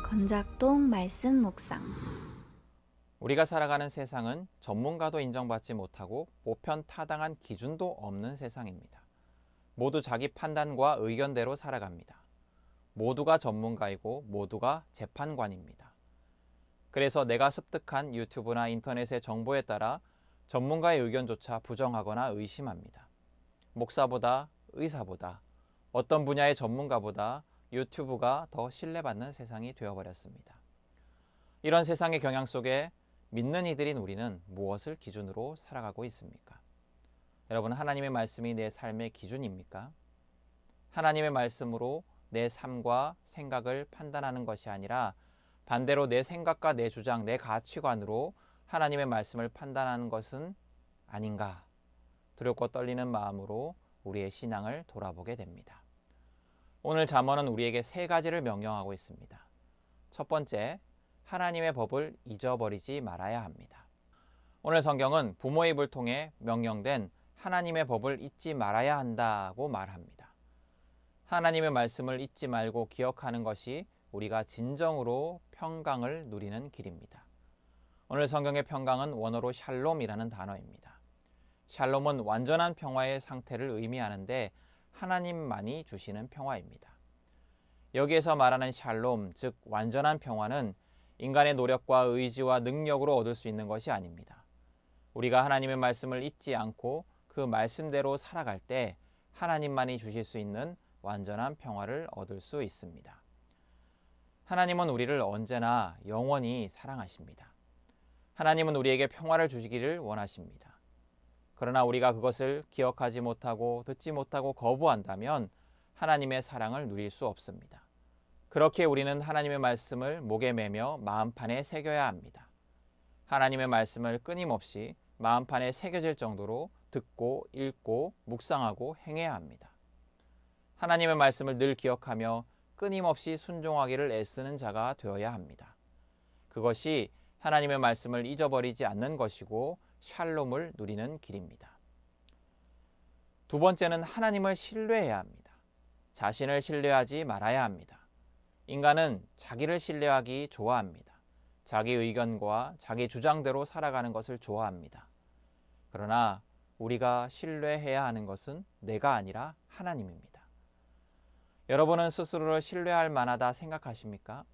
건작동 말씀 묵상. 우리가 살아가는 세상은 전문가도 인정받지 못하고 보편 타당한 기준도 없는 세상입니다. 모두 자기 판단과 의견대로 살아갑니다. 모두가 전문가이고 모두가 재판관입니다. 그래서 내가 습득한 유튜브나 인터넷의 정보에 따라 전문가의 의견조차 부정하거나 의심합니다. 목사보다, 의사보다, 어떤 분야의 전문가보다 유튜브가 더 신뢰받는 세상이 되어버렸습니다. 이런 세상의 경향 속에 믿는 이들인 우리는 무엇을 기준으로 살아가고 있습니까? 여러분, 하나님의 말씀이 내 삶의 기준입니까? 하나님의 말씀으로 내 삶과 생각을 판단하는 것이 아니라 반대로 내 생각과 내 주장, 내 가치관으로 하나님의 말씀을 판단하는 것은 아닌가? 두렵고 떨리는 마음으로 우리의 신앙을 돌아보게 됩니다. 오늘 잠언은 우리에게 세 가지를 명령하고 있습니다. 첫 번째, 하나님의 법을 잊어버리지 말아야 합니다. 오늘 성경은 부모의 입을 통해 명령된 하나님의 법을 잊지 말아야 한다고 말합니다. 하나님의 말씀을 잊지 말고 기억하는 것이 우리가 진정으로 평강을 누리는 길입니다. 오늘 성경의 평강은 원어로 샬롬이라는 단어입니다. 샬롬은 완전한 평화의 상태를 의미하는데 하나님만이 주시는 평화입니다. 여기에서 말하는 샬롬, 즉 완전한 평화는 인간의 노력과 의지와 능력으로 얻을 수 있는 것이 아닙니다. 우리가 하나님의 말씀을 잊지 않고 그 말씀대로 살아갈 때 하나님만이 주실 수 있는 완전한 평화를 얻을 수 있습니다. 하나님은 우리를 언제나 영원히 사랑하십니다. 하나님은 우리에게 평화를 주시기를 원하십니다. 그러나 우리가 그것을 기억하지 못하고 듣지 못하고 거부한다면 하나님의 사랑을 누릴 수 없습니다. 그렇게 우리는 하나님의 말씀을 목에 매며 마음판에 새겨야 합니다. 하나님의 말씀을 끊임없이 마음판에 새겨질 정도로 듣고 읽고 묵상하고 행해야 합니다. 하나님의 말씀을 늘 기억하며 끊임없이 순종하기를 애쓰는 자가 되어야 합니다. 그것이 하나님의 말씀을 잊어버리지 않는 것이고 샬롬을 누리는 길입니다. 두 번째는 하나님을 신뢰해야 합니다. 자신을 신뢰하지 말아야 합니다. 인간은 자기를 신뢰하기 좋아합니다. 자기 의견과 자기 주장대로 살아가는 것을 좋아합니다. 그러나 우리가 신뢰해야 하는 것은 내가 아니라 하나님입니다. 여러분은 스스로를 신뢰할 만하다 생각하십니까?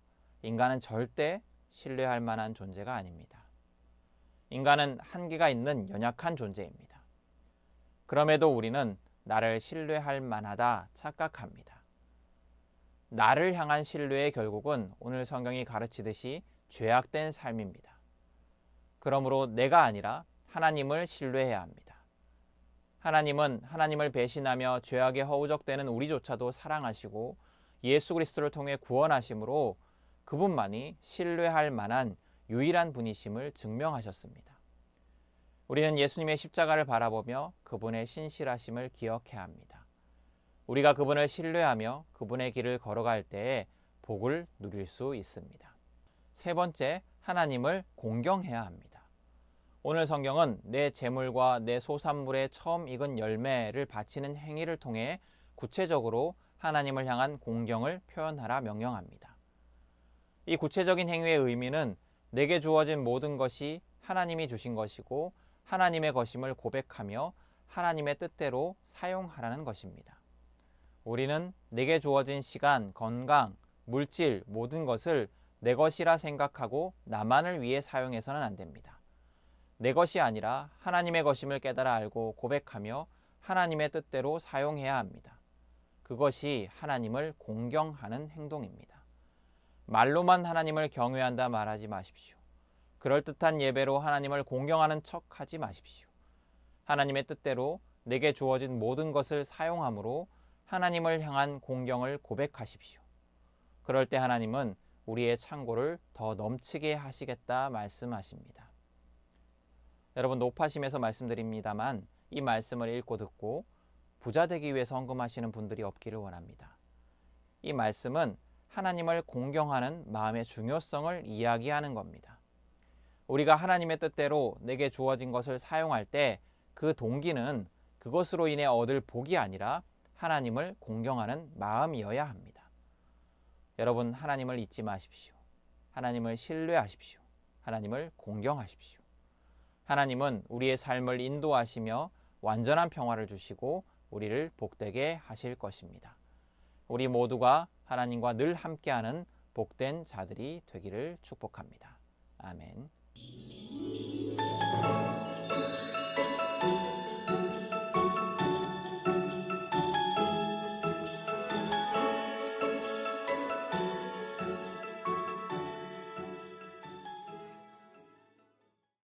인간은 절대 신뢰할 만한 존재가 아닙니다. 인간은 한계가 있는 연약한 존재입니다. 그럼에도 우리는 나를 신뢰할 만하다 착각합니다. 나를 향한 신뢰의 결국은 오늘 성경이 가르치듯이 죄악된 삶입니다. 그러므로 내가 아니라 하나님을 신뢰해야 합니다. 하나님은 하나님을 배신하며 죄악에 허우적대는 우리조차도 사랑하시고 예수 그리스도를 통해 구원하심으로 그분만이 신뢰할 만한 유일한 분이심을 증명하셨습니다. 우리는 예수님의 십자가를 바라보며 그분의 신실하심을 기억해야 합니다. 우리가 그분을 신뢰하며 그분의 길을 걸어갈 때에 복을 누릴 수 있습니다. 세 번째, 하나님을 공경해야 합니다. 오늘 성경은 내 재물과 내 소산물의 처음 익은 열매를 바치는 행위를 통해 구체적으로 하나님을 향한 공경을 표현하라 명령합니다. 이 구체적인 행위의 의미는 내게 주어진 모든 것이 하나님이 주신 것이고 하나님의 것임을 고백하며 하나님의 뜻대로 사용하라는 것입니다. 우리는 내게 주어진 시간, 건강, 물질, 모든 것을 내 것이라 생각하고 나만을 위해 사용해서는 안 됩니다. 내 것이 아니라 하나님의 것임을 깨달아 알고 고백하며 하나님의 뜻대로 사용해야 합니다. 그것이 하나님을 공경하는 행동입니다. 말로만 하나님을 경외한다 말하지 마십시오. 그럴듯한 예배로 하나님을 공경하는 척 하지 마십시오. 하나님의 뜻대로 내게 주어진 모든 것을 사용함으로 하나님을 향한 공경을 고백하십시오. 그럴 때 하나님은 우리의 창고를 더 넘치게 하시겠다 말씀하십니다. 여러분, 높아심에서 말씀드립니다만 이 말씀을 읽고 듣고 부자 되기 위해서 헌금하시는 분들이 없기를 원합니다. 이 말씀은 하나님을 공경하는 마음의 중요성을 이야기하는 겁니다. 우리가 하나님의 뜻대로 내게 주어진 것을 사용할 때 그 동기는 그것으로 인해 얻을 복이 아니라 하나님을 공경하는 마음이어야 합니다. 여러분, 하나님을 잊지 마십시오. 하나님을 신뢰하십시오. 하나님을 공경하십시오. 하나님은 우리의 삶을 인도하시며 완전한 평화를 주시고 우리를 복되게 하실 것입니다. 우리 모두가 하나님과 늘 함께하는 복된 자들이 되기를 축복합니다. 아멘.